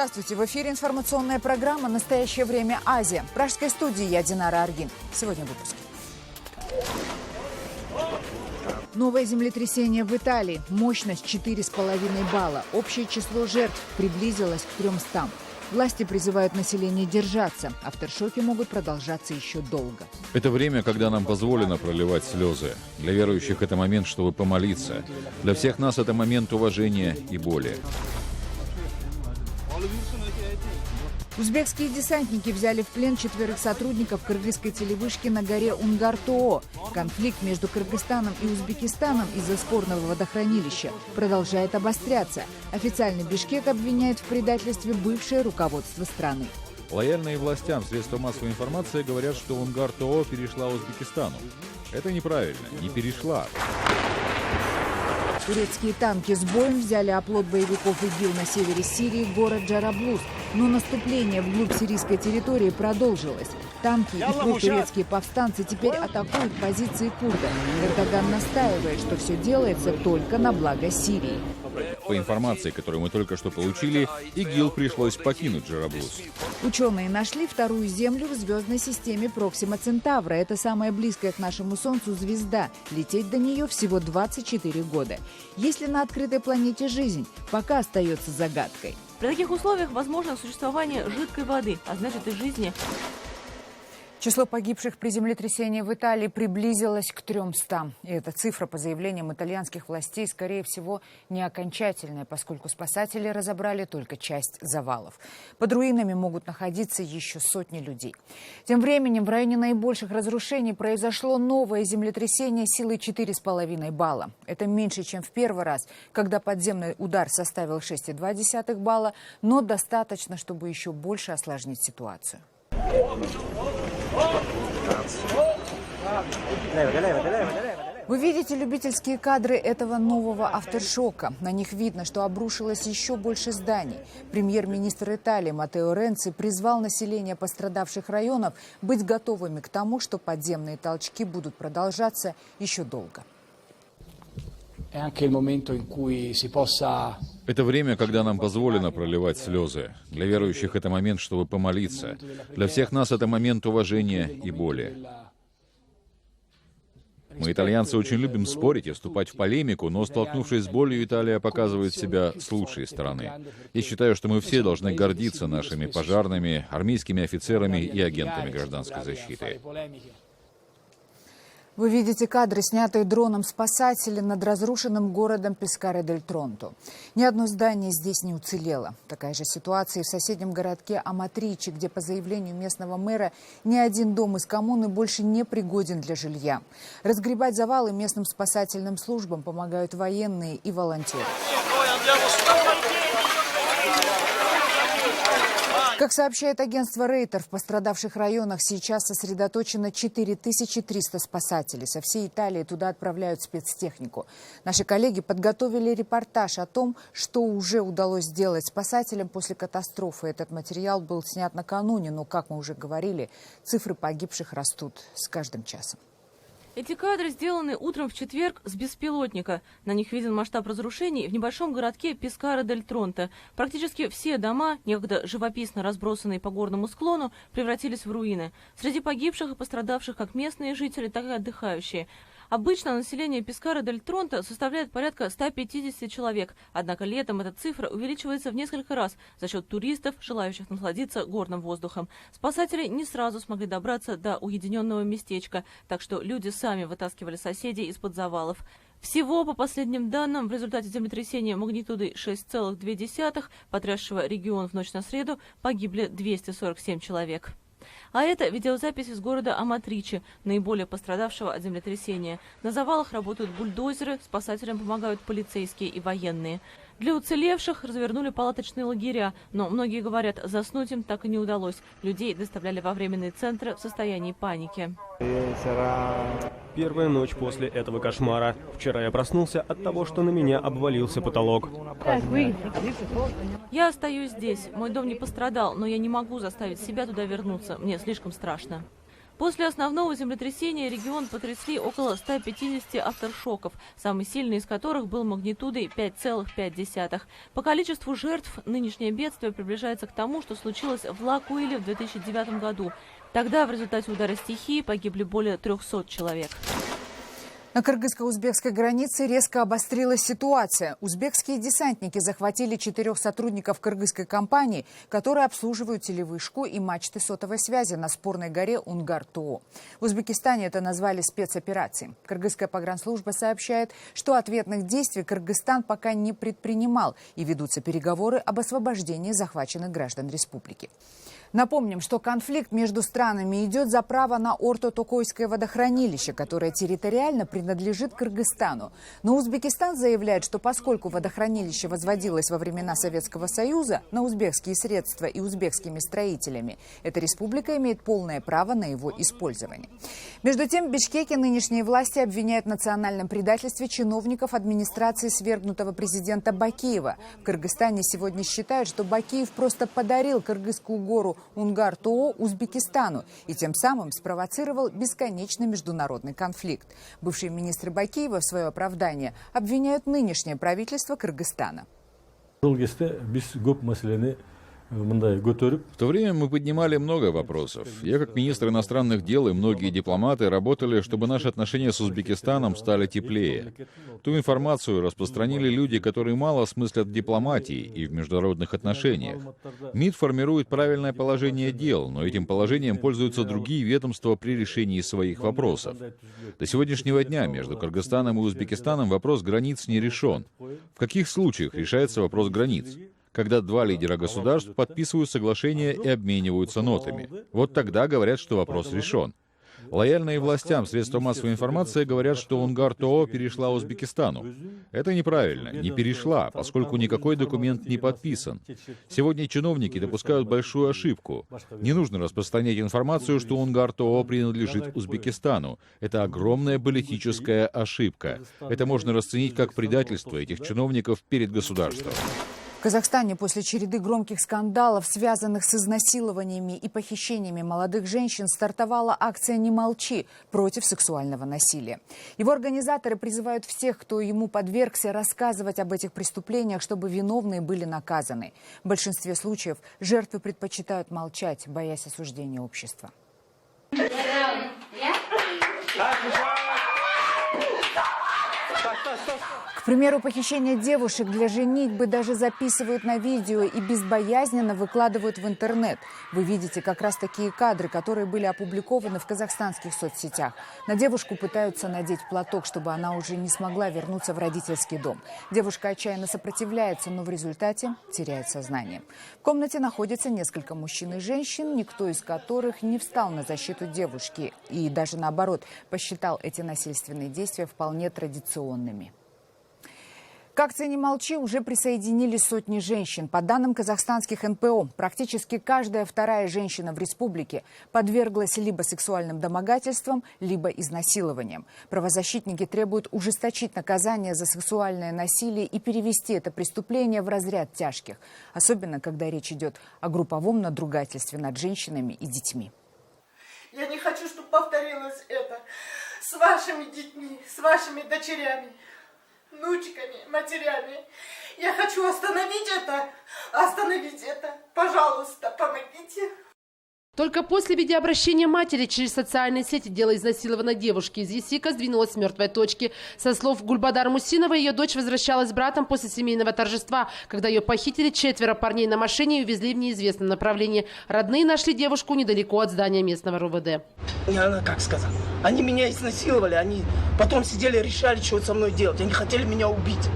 Здравствуйте! В эфире информационная программа «Настоящее время. Азия». В пражской студии я, Динара Аргин. Сегодня в выпуске. Новое землетрясение в Италии. Мощность 4,5 балла. Общее число жертв приблизилось к 300. Власти призывают население держаться. Афтершоки могут продолжаться еще долго. Это время, когда нам позволено проливать слезы. Для верующих это момент, чтобы помолиться. Для всех нас это момент уважения и боли. Узбекские десантники взяли в плен 4 сотрудников кыргызской телевышки на горе Унгар-Тоо. Конфликт между Кыргызстаном и Узбекистаном из-за спорного водохранилища продолжает обостряться. Официальный Бишкек обвиняет в предательстве бывшее руководство страны. Лояльные властям средства массовой информации говорят, что Унгар-Тоо перешла Узбекистану. Это неправильно, не перешла. Турецкие танки с боем взяли оплот боевиков ИГИЛ на севере Сирии, город Джараблус. Но наступление вглубь сирийской территории продолжилось. Танки и протурецкие повстанцы теперь атакуют позиции курдов. Эрдоган настаивает, что все делается только на благо Сирии. По информации, которую мы только что получили, ИГИЛ пришлось покинуть Джараблус. Ученые нашли вторую Землю в звездной системе Проксима Центавра. Это самая близкая к нашему Солнцу звезда. Лететь до нее всего 24 года. Есть ли на открытой планете жизнь, пока остается загадкой. При таких условиях возможно существование жидкой воды, а значит и жизни. Число погибших при землетрясении в Италии приблизилось к 300. И эта цифра, по заявлениям итальянских властей, скорее всего, не окончательная, поскольку спасатели разобрали только часть завалов. Под руинами могут находиться еще сотни людей. Тем временем в районе наибольших разрушений произошло новое землетрясение силой 4,5 балла. Это меньше, чем в первый раз, когда подземный удар составил 6,2 балла, но достаточно, чтобы еще больше осложнить ситуацию. Вы видите любительские кадры этого нового афтершока. На них видно, что обрушилось еще больше зданий. Премьер-министр Италии Матео Ренци призвал население пострадавших районов быть готовыми к тому, что подземные толчки будут продолжаться еще долго. Это время, когда нам позволено проливать слезы. Для верующих это момент, чтобы помолиться. Для всех нас это момент уважения и боли. Мы, итальянцы, очень любим спорить и вступать в полемику, но, столкнувшись с болью, Италия показывает себя с лучшей стороны. И считаю, что мы все должны гордиться нашими пожарными, армейскими офицерами и агентами гражданской защиты. Вы видите кадры, снятые дроном спасателей над разрушенным городом Пескаре-дель-Тронто. Ни одно здание здесь не уцелело. Такая же ситуация и в соседнем городке Аматриче, где, по заявлению местного мэра, ни один дом из коммуны больше не пригоден для жилья. Разгребать завалы местным спасательным службам помогают военные и волонтеры. Как сообщает агентство Рейтер, в пострадавших районах сейчас сосредоточено 4300 спасателей. Со всей Италии туда отправляют спецтехнику. Наши коллеги подготовили репортаж о том, что уже удалось сделать спасателям после катастрофы. Этот материал был снят накануне, но, как мы уже говорили, цифры погибших растут с каждым часом. Эти кадры сделаны утром в четверг с беспилотника. На них виден масштаб разрушений в небольшом городке Пескаре-дель-Тронто. Практически все дома, некогда живописно разбросанные по горному склону, превратились в руины. Среди погибших и пострадавших как местные жители, так и отдыхающие. Обычно население Пескаре-дель-Тронто составляет порядка 150 человек. Однако летом эта цифра увеличивается в несколько раз за счет туристов, желающих насладиться горным воздухом. Спасатели не сразу смогли добраться до уединенного местечка, так что люди сами вытаскивали соседей из-под завалов. Всего, по последним данным, в результате землетрясения магнитудой 6,2, потрясшего регион в ночь на среду, погибли 247 человек. А это видеозапись из города Аматриче, наиболее пострадавшего от землетрясения. На завалах работают бульдозеры, спасателям помогают полицейские и военные. Для уцелевших развернули палаточные лагеря, но многие говорят, заснуть им так и не удалось. Людей доставляли во временные центры в состоянии паники. Первая ночь после этого кошмара. Вчера я проснулся от того, что на меня обвалился потолок. Я остаюсь здесь. Мой дом не пострадал, но я не могу заставить себя туда вернуться. Мне слишком страшно. После основного землетрясения регион потрясли около 150 авторшоков, самый сильный из которых был магнитудой 5,5. По количеству жертв нынешнее бедствие приближается к тому, что случилось в Лакуиле в 2009 году. Тогда в результате удара стихии погибли более 300 человек. На кыргызско-узбекской границе резко обострилась ситуация. Узбекские десантники захватили 4 сотрудников кыргызской компании, которые обслуживают телевышку и мачты сотовой связи на спорной горе Унгар-Тоо. В Узбекистане это назвали спецоперацией. Кыргызская погранслужба сообщает, что ответных действий Кыргызстан пока не предпринимал и ведутся переговоры об освобождении захваченных граждан республики. Напомним, что конфликт между странами идет за право на Орто-Токойское водохранилище, которое территориально принадлежит Кыргызстану. Но Узбекистан заявляет, что поскольку водохранилище возводилось во времена Советского Союза на узбекские средства и узбекскими строителями, эта республика имеет полное право на его использование. Между тем, в Бишкеке нынешние власти обвиняют в национальном предательстве чиновников администрации свергнутого президента Бакиева. В Кыргызстане сегодня считают, что Бакиев просто подарил кыргызскую гору Унгар-Тоо Узбекистану и тем самым спровоцировал бесконечный международный конфликт. Бывшие министры Бакиева в свое оправдание обвиняют нынешнее правительство Кыргызстана. В то время мы поднимали много вопросов. Я, как министр иностранных дел, и многие дипломаты работали, чтобы наши отношения с Узбекистаном стали теплее. Ту информацию распространили люди, которые мало смыслят в дипломатии и в международных отношениях. МИД формирует правильное положение дел, но этим положением пользуются другие ведомства при решении своих вопросов. До сегодняшнего дня между Кыргызстаном и Узбекистаном вопрос границ не решен. В каких случаях решается вопрос границ? Когда 2 лидера государств подписывают соглашение и обмениваются нотами. Вот тогда говорят, что вопрос решен. Лояльные властям средства массовой информации говорят, что Унгар-Тоо перешла Узбекистану. Это неправильно, не перешла, поскольку никакой документ не подписан. Сегодня чиновники допускают большую ошибку. Не нужно распространять информацию, что Унгар-Тоо принадлежит Узбекистану. Это огромная политическая ошибка. Это можно расценить как предательство этих чиновников перед государством. В Казахстане после череды громких скандалов, связанных с изнасилованиями и похищениями молодых женщин, стартовала акция «Не молчи» против сексуального насилия. Его организаторы призывают всех, кто ему подвергся, рассказывать об этих преступлениях, чтобы виновные были наказаны. В большинстве случаев жертвы предпочитают молчать, боясь осуждения общества. К примеру, похищение девушек для женитьбы даже записывают на видео и безбоязненно выкладывают в интернет. Вы видите как раз такие кадры, которые были опубликованы в казахстанских соцсетях. На девушку пытаются надеть платок, чтобы она уже не смогла вернуться в родительский дом. Девушка отчаянно сопротивляется, но в результате теряет сознание. В комнате находится несколько мужчин и женщин, никто из которых не встал на защиту девушки и даже наоборот посчитал эти насильственные действия вполне традиционными. К акции «Не молчи» уже присоединились сотни женщин. По данным казахстанских НПО, практически каждая вторая женщина в республике подверглась либо сексуальным домогательствам, либо изнасилованиям. Правозащитники требуют ужесточить наказание за сексуальное насилие и перевести это преступление в разряд тяжких. Особенно, когда речь идет о групповом надругательстве над женщинами и детьми. Я не хочу, чтобы повторилось это с вашими детьми, с вашими дочерями, внучками, матерями. Я хочу остановить это. Пожалуйста, помогите. Только после видеообращения матери через социальные сети дело изнасилованной девушки из Есика сдвинулось с мертвой точки. Со слов Гульбадар Мусинова, ее дочь возвращалась с братом после семейного торжества, когда ее похитили 4 парней на машине и увезли в неизвестном направлении. Родные нашли девушку недалеко от здания местного РУВД. Она как сказала? Они меня изнасиловали, они потом сидели и решали, что со мной делать. Они хотели меня убить.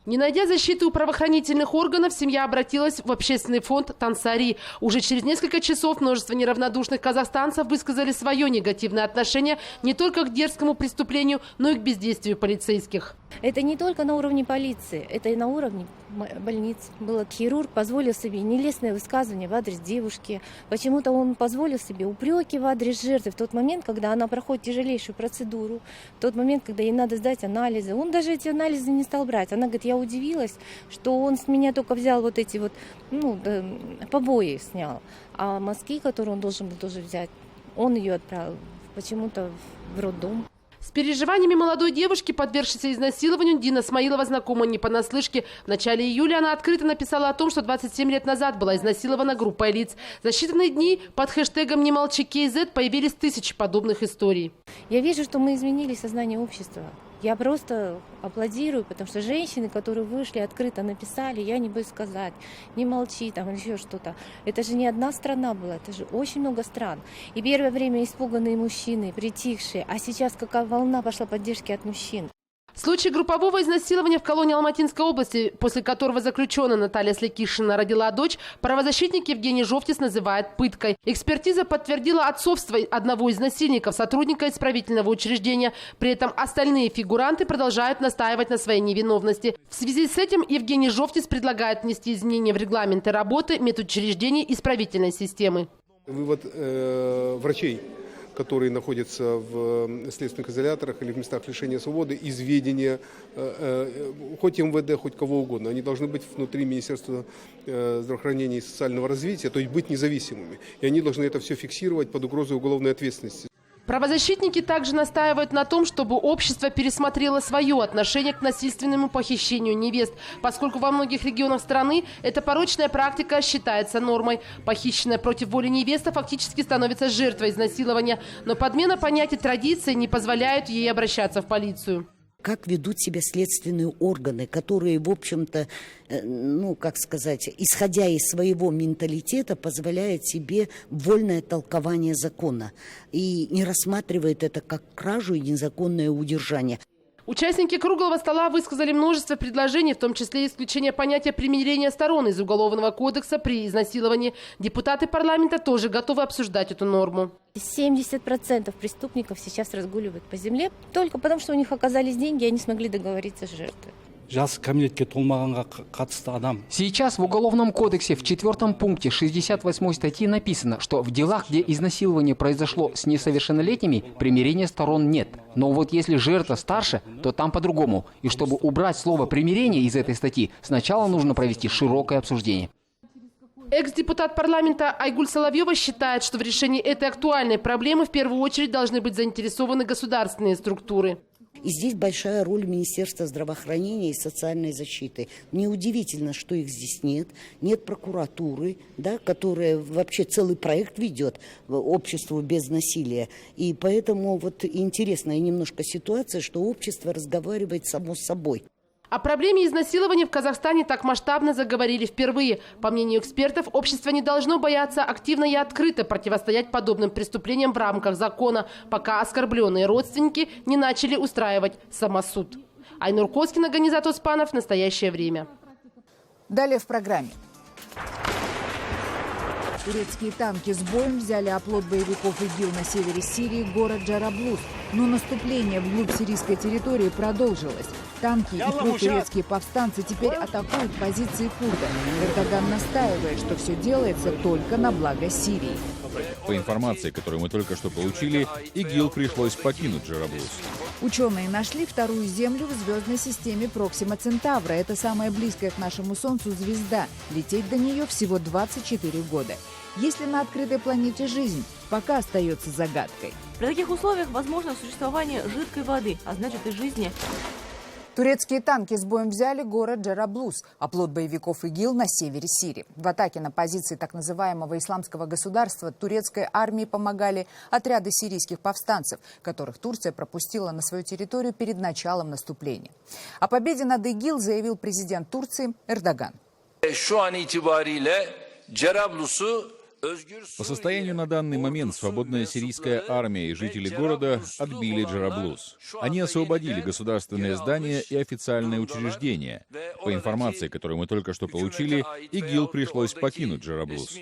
Не найдя защиты у правоохранительных органов, семья обратилась в общественный фонд «Тансари». Уже через несколько часов множество неравнодушных казахстанцев высказали свое негативное отношение не только к дерзкому преступлению, но и к бездействию полицейских. Это не только на уровне полиции, это и на уровне больниц. Хирург позволил себе нелестное высказывание в адрес девушки. Почему-то он позволил себе упреки в адрес жертвы в тот момент, когда она проходит тяжелейшую процедуру, в тот момент, когда ей надо сдать анализы. Он даже эти анализы не стал брать. Она говорит, я удивилась, что он с меня только взял вот эти вот, побои снял. А мазки, которые он должен был тоже взять, он ее отправил почему-то в роддом. С переживаниями молодой девушки, подвергшейся изнасилованию, Дина Смаилова знакома не понаслышке. В начале июля она открыто написала о том, что 27 лет назад была изнасилована группой лиц. За считанные дни под хэштегом «Не молчи КЗ» появились тысячи подобных историй. Я вижу, что мы изменили сознание общества. Я просто аплодирую, потому что женщины, которые вышли, открыто написали, я не боюсь сказать, не молчи там или еще что-то. Это же не одна страна была, это же очень много стран. И первое время испуганные мужчины, притихшие, а сейчас какая волна пошла поддержки от мужчин. Случай группового изнасилования в колонии Алматинской области, после которого заключенная Наталья Слекишина родила дочь, правозащитник Евгений Жовтис называет пыткой. Экспертиза подтвердила отцовство одного из насильников, сотрудника исправительного учреждения. При этом остальные фигуранты продолжают настаивать на своей невиновности. В связи с этим Евгений Жовтис предлагает внести изменения в регламенты работы медучреждений исправительной системы. Вывод врачей, которые находятся в следственных изоляторах или в местах лишения свободы, из ведения хоть МВД, хоть кого угодно. Они должны быть внутри Министерства здравоохранения и социального развития, то есть быть независимыми. И они должны это все фиксировать под угрозой уголовной ответственности. Правозащитники также настаивают на том, чтобы общество пересмотрело свое отношение к насильственному похищению невест, поскольку во многих регионах страны эта порочная практика считается нормой. Похищенная против воли невеста фактически становится жертвой изнасилования, но подмена понятий традиции не позволяет ей обращаться в полицию. Как ведут себя следственные органы, которые, в общем-то, исходя из своего менталитета, позволяют себе вольное толкование закона и не рассматривают это как кражу и незаконное удержание. Участники круглого стола высказали множество предложений, в том числе исключение понятия примирения сторон из Уголовного кодекса при изнасиловании. Депутаты парламента тоже готовы обсуждать эту норму. 70% преступников сейчас разгуливают по земле только потому, что у них оказались деньги, и они смогли договориться с жертвой. Сейчас в Уголовном кодексе в 4 пункте 68 статьи написано, что в делах, где изнасилование произошло с несовершеннолетними, примирения сторон нет. Но вот если жертва старше, то там по-другому. И чтобы убрать слово «примирение» из этой статьи, сначала нужно провести широкое обсуждение. Экс-депутат парламента Айгуль Соловьева считает, что в решении этой актуальной проблемы в первую очередь должны быть заинтересованы государственные структуры. И здесь большая роль Министерства здравоохранения и социальной защиты. Неудивительно, что их здесь нет. Нет прокуратуры, да, которая вообще целый проект ведет «Обществу без насилия». И поэтому вот интересная немножко ситуация, что общество разговаривает само с собой. О проблеме изнасилования в Казахстане так масштабно заговорили впервые. По мнению экспертов, общество не должно бояться активно и открыто противостоять подобным преступлениям в рамках закона, пока оскорбленные родственники не начали устраивать самосуд. Айнур Коскина, Ганизат Оспанов. Настоящее время. Далее в программе. Турецкие танки с боем взяли оплот боевиков ИГИЛ на севере Сирии, город Джараблус. Но наступление вглубь сирийской территории продолжилось. Танки и протурецкие повстанцы теперь атакуют позиции курдов. Эрдоган настаивает, что все делается только на благо Сирии. По информации, которую мы только что получили, ИГИЛ пришлось покинуть Джараблус. Ученые нашли вторую Землю в звездной системе Проксима Центавра. Это самая близкая к нашему Солнцу звезда. Лететь до нее всего 24 года. Есть ли на открытой планете жизнь, пока остается загадкой. При таких условиях возможно существование жидкой воды, а значит и жизни. Турецкие танки с боем взяли город Джараблус, оплот боевиков ИГИЛ на севере Сирии. В атаке на позиции так называемого исламского государства турецкой армии помогали отряды сирийских повстанцев, которых Турция пропустила на свою территорию перед началом наступления. О победе над ИГИЛ заявил президент Турции Эрдоган. По состоянию на данный момент свободная сирийская армия и жители города отбили Джараблус. Они освободили государственные здания и официальные учреждения. По информации, которую мы только что получили, ИГИЛ пришлось покинуть Джараблус.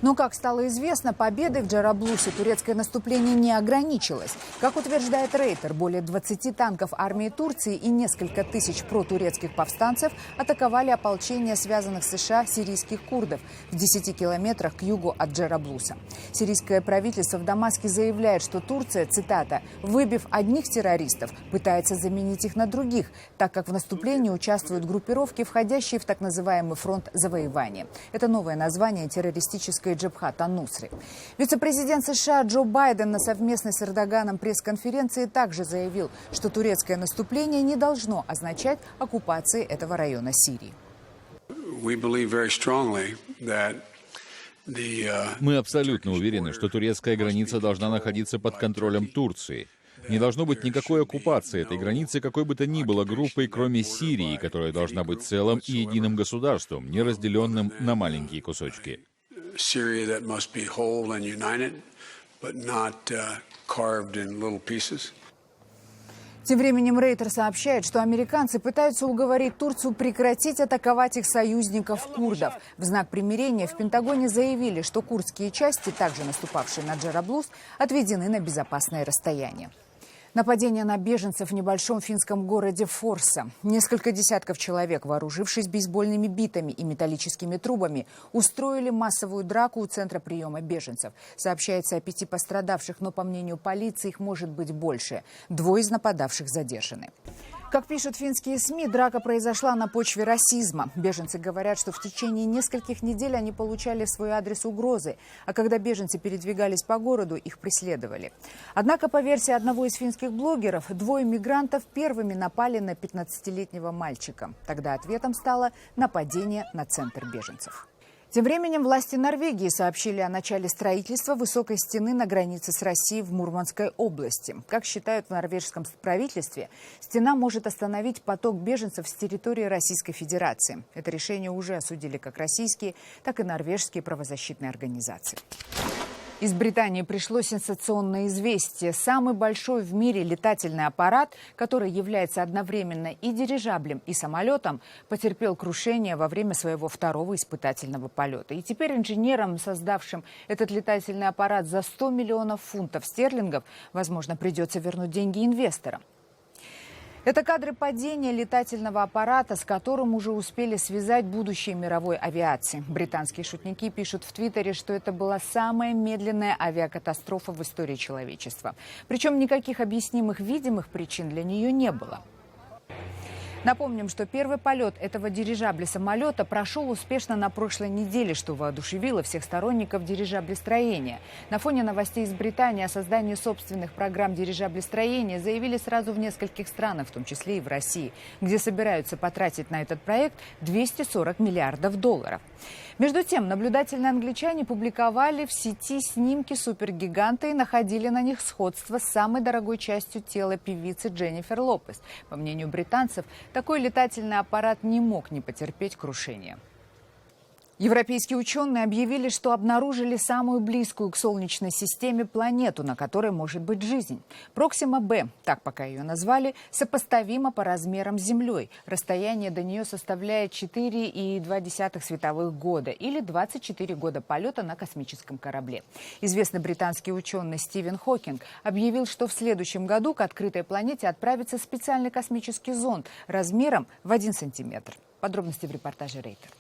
Но, как стало известно, победой в Джараблусе турецкое наступление не ограничилось. Как утверждает Рейтер, более 20 танков армии Турции и несколько тысяч протурецких повстанцев атаковали ополчение связанных с США сирийских курдов в 10 километрах к югу от Джараблуса. Сирийское правительство в Дамаске заявляет, что Турция, цитата, «выбив одних террористов, пытается заменить их на других, так как в наступлении участвуют группировки, входящие в так называемый фронт завоевания». Это новое название террористической Джабхат ан-Нусри. Вице-президент США Джо Байден на совместной с Эрдоганом пресс-конференции также заявил, что турецкое наступление не должно означать оккупации этого района Сирии. Мы абсолютно уверены, что турецкая граница должна находиться под контролем Турции. Не должно быть никакой оккупации этой границы какой бы то ни было группой, кроме Сирии, которая должна быть целым и единым государством, не разделенным на маленькие кусочки. Тем временем Рейтер сообщает, что американцы пытаются уговорить Турцию прекратить атаковать их союзников курдов. В знак примирения в Пентагоне заявили, что курдские части, также наступавшие на Джераблус, отведены на безопасное расстояние. Нападение на беженцев в небольшом финском городе Форса. Несколько десятков человек, вооружившись бейсбольными битами и металлическими трубами, устроили массовую драку у центра приема беженцев. Сообщается о 5 пострадавших, но, по мнению полиции, их может быть больше. 2 из нападавших задержаны. Как пишут финские СМИ, драка произошла на почве расизма. Беженцы говорят, что в течение нескольких недель они получали в свой адрес угрозы, а когда беженцы передвигались по городу, их преследовали. Однако, по версии одного из финских блогеров, 2 мигрантов первыми напали на 15-летнего мальчика. Тогда ответом стало нападение на центр беженцев. Тем временем власти Норвегии сообщили о начале строительства высокой стены на границе с Россией в Мурманской области. Как считают в норвежском правительстве, стена может остановить поток беженцев с территории Российской Федерации. Это решение уже осудили как российские, так и норвежские правозащитные организации. Из Британии пришло сенсационное известие. Самый большой в мире летательный аппарат, который является одновременно и дирижаблем, и самолетом, потерпел крушение во время своего 2-го испытательного полета. И теперь инженерам, создавшим этот летательный аппарат за 100 миллионов фунтов стерлингов, возможно, придется вернуть деньги инвесторам. Это кадры падения летательного аппарата, с которым уже успели связать будущее мировой авиации. Британские шутники пишут в Твиттере, что это была самая медленная авиакатастрофа в истории человечества. Причем никаких объяснимых видимых причин для нее не было. Напомним, что первый полет этого дирижабля-самолета прошел успешно на прошлой неделе, что воодушевило всех сторонников дирижаблестроения. На фоне новостей из Британии о создании собственных программ дирижаблестроения заявили сразу в нескольких странах, в том числе и в России, где собираются потратить на этот проект 240 миллиардов долларов. Между тем, наблюдательные англичане публиковали в сети снимки супергиганта и находили на них сходство с самой дорогой частью тела певицы Дженнифер Лопес. По мнению британцев, такой летательный аппарат не мог не потерпеть крушения. Европейские ученые объявили, что обнаружили самую близкую к Солнечной системе планету, на которой может быть жизнь. Проксима Б, так пока ее назвали, сопоставима по размерам с Землей. Расстояние до нее составляет 4,2 световых года или 24 года полета на космическом корабле. Известный британский ученый Стивен Хокинг объявил, что в следующем году к открытой планете отправится специальный космический зонд размером в 1 сантиметр. Подробности в репортаже Рейтер.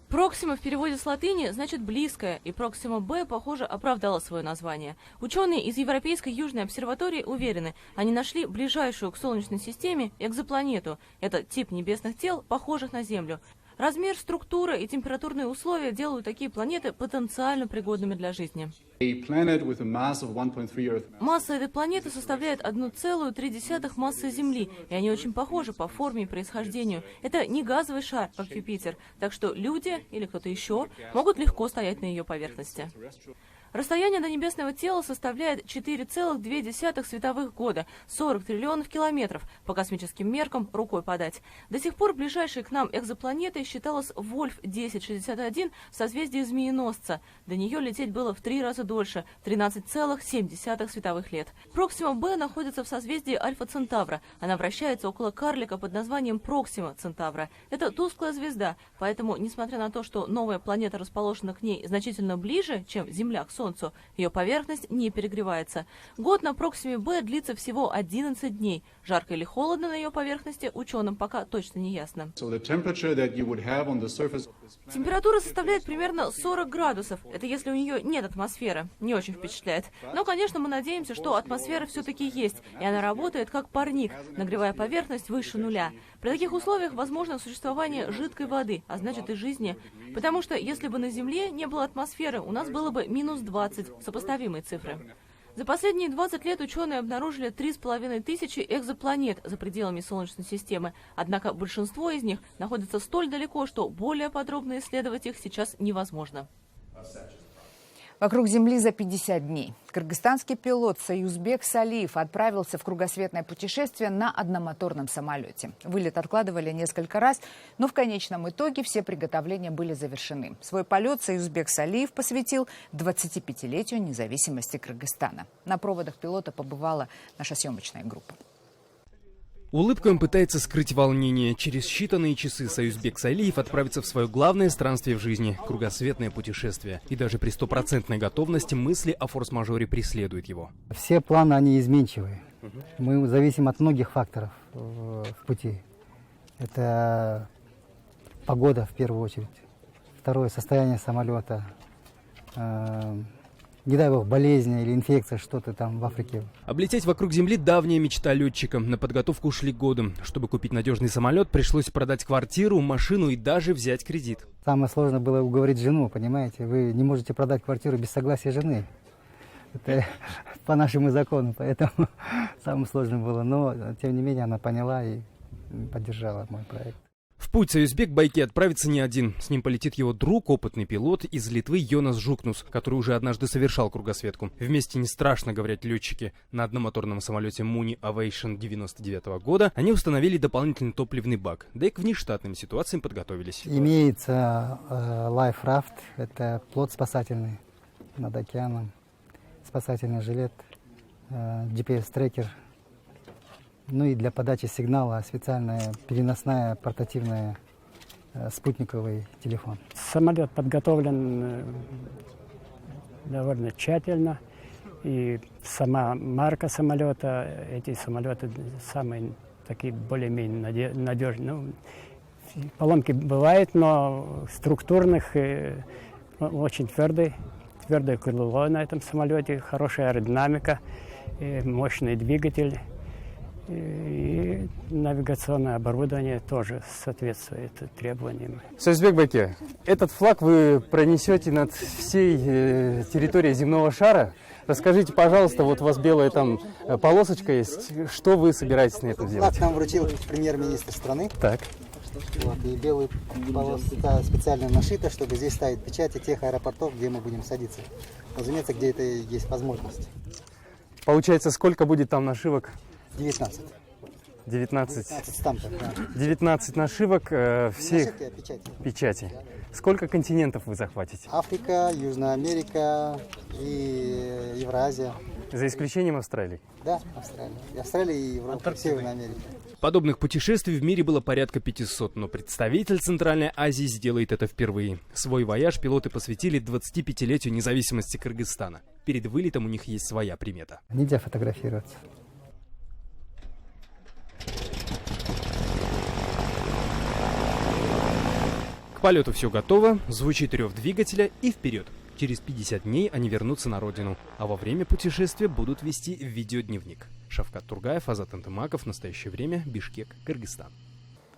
Проксима в переводе с латыни значит «близкая», и Проксима Б, похоже, оправдала свое название. Ученые из Европейской Южной обсерватории уверены, они нашли ближайшую к Солнечной системе экзопланету. Это тип небесных тел, похожих на Землю. Размер, структура и температурные условия делают такие планеты потенциально пригодными для жизни. Масса этой планеты составляет 1,3 массы Земли, и они очень похожи по форме и происхождению. Это не газовый шар, как Юпитер, так что люди или кто-то еще могут легко стоять на ее поверхности. Расстояние до небесного тела составляет 4,2 световых года, 40 триллионов километров, по космическим меркам рукой подать. До сих пор ближайшей к нам экзопланетой считалась Вольф-1061 в созвездии Змееносца. До нее лететь было в 3 раза дольше, 13,7 световых лет. Проксима Б находится в созвездии Альфа-Центавра. Она вращается около карлика под названием Проксима Центавра. Это тусклая звезда, поэтому, несмотря на то, что новая планета расположена к ней значительно ближе, чем Земля к Солнцу. Ее поверхность не перегревается. Год на Проксиме Б длится всего 11 дней. Жарко или холодно на ее поверхности ученым пока точно не ясно. Температура составляет примерно 40 градусов. Это если у нее нет атмосферы. Не очень впечатляет. Но, конечно, мы надеемся, что атмосфера все-таки есть, и она работает как парник, нагревая поверхность выше нуля. При таких условиях возможно существование жидкой воды, а значит и жизни. Потому что если бы на Земле не было атмосферы, у нас было бы минус 20, сопоставимые цифры. За последние 20 лет ученые обнаружили 3500 экзопланет за пределами Солнечной системы. Однако большинство из них находятся столь далеко, что более подробно исследовать их сейчас невозможно. Вокруг Земли за 50 дней. Кыргызстанский пилот Союзбек Салиев отправился в кругосветное путешествие на одномоторном самолете. Вылет откладывали несколько раз, но в конечном итоге все приготовления были завершены. Свой полет Союзбек Салиев посвятил 25-летию независимости Кыргызстана. На проводах пилота побывала наша съемочная группа. Улыбкой он пытается скрыть волнение. Через считанные часы Союзбек Салиев отправится в свое главное странствие в жизни – кругосветное путешествие. И даже при стопроцентной готовности мысли о форс-мажоре преследуют его. Все планы, они изменчивые. Мы зависим от многих факторов в пути. Это погода в первую очередь. Второе – состояние самолета. Не дай бог, болезни или инфекция, что-то там в Африке. Облететь вокруг Земли – давняя мечта летчика. На подготовку ушли годы. Чтобы купить надежный самолет, пришлось продать квартиру, машину и даже взять кредит. Самое сложное было уговорить жену, понимаете? Вы не можете продать квартиру без согласия жены. Это по нашему закону, поэтому самое сложное было. Но, тем не менее, она поняла и поддержала мой проект. В путь Союзбек Байки отправится не один. С ним полетит его друг, опытный пилот из Литвы Йонас Жукнус, который уже однажды совершал кругосветку. Вместе не страшно, говорят летчики. На одномоторном самолете Muni Ovation 99 года они установили дополнительный топливный бак, да и к внештатным ситуациям подготовились. Имеется Life Raft, это плот спасательный над океаном, спасательный жилет, GPS-трекер. Ну и для подачи сигнала специальная переносная портативная спутниковый телефон. Самолет подготовлен довольно тщательно. И сама марка самолета, эти самолеты самые такие более-менее надежные. Ну, поломки бывают, но структурных очень твердое крыло на этом самолете, хорошая аэродинамика, мощный двигатель. И навигационное оборудование тоже соответствует требованиям. Союзбек Байки, этот флаг вы пронесете над всей территорией земного шара. Расскажите, пожалуйста, вот у вас белая там полосочка есть. Что вы собираетесь на этом делать? Флаг нам вручил премьер-министр страны. Так. Вот, и белая полоска специально нашита, чтобы здесь ставить печати тех аэропортов, где мы будем садиться. Разумеется, где это есть возможность. Получается, сколько будет там нашивок? 19. 19 стампов, да. 19 нашивок всех печати. Сколько континентов вы захватите? Африка, Южная Америка и Евразия. За исключением Австралии? Да, Австралия. Австралия и Европа, Северная Америка. Подобных путешествий в мире было порядка 500, но представитель Центральной Азии сделает это впервые. Свой вояж пилоты посвятили 25-летию независимости Кыргызстана. Перед вылетом у них есть своя примета. Нельзя фотографироваться. К полету все готово, звучит рев двигателя и вперед. Через 50 дней они вернутся на родину, а во время путешествия будут вести видеодневник. Шавкат Тургаев, Азат Антымаков, настоящее время, Бишкек, Кыргызстан.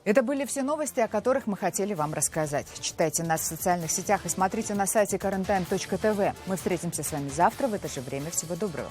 Это были все новости, о которых мы хотели вам рассказать. Читайте нас в социальных сетях и смотрите на сайте currenttime.tv. Мы встретимся с вами завтра в это же время. Всего доброго.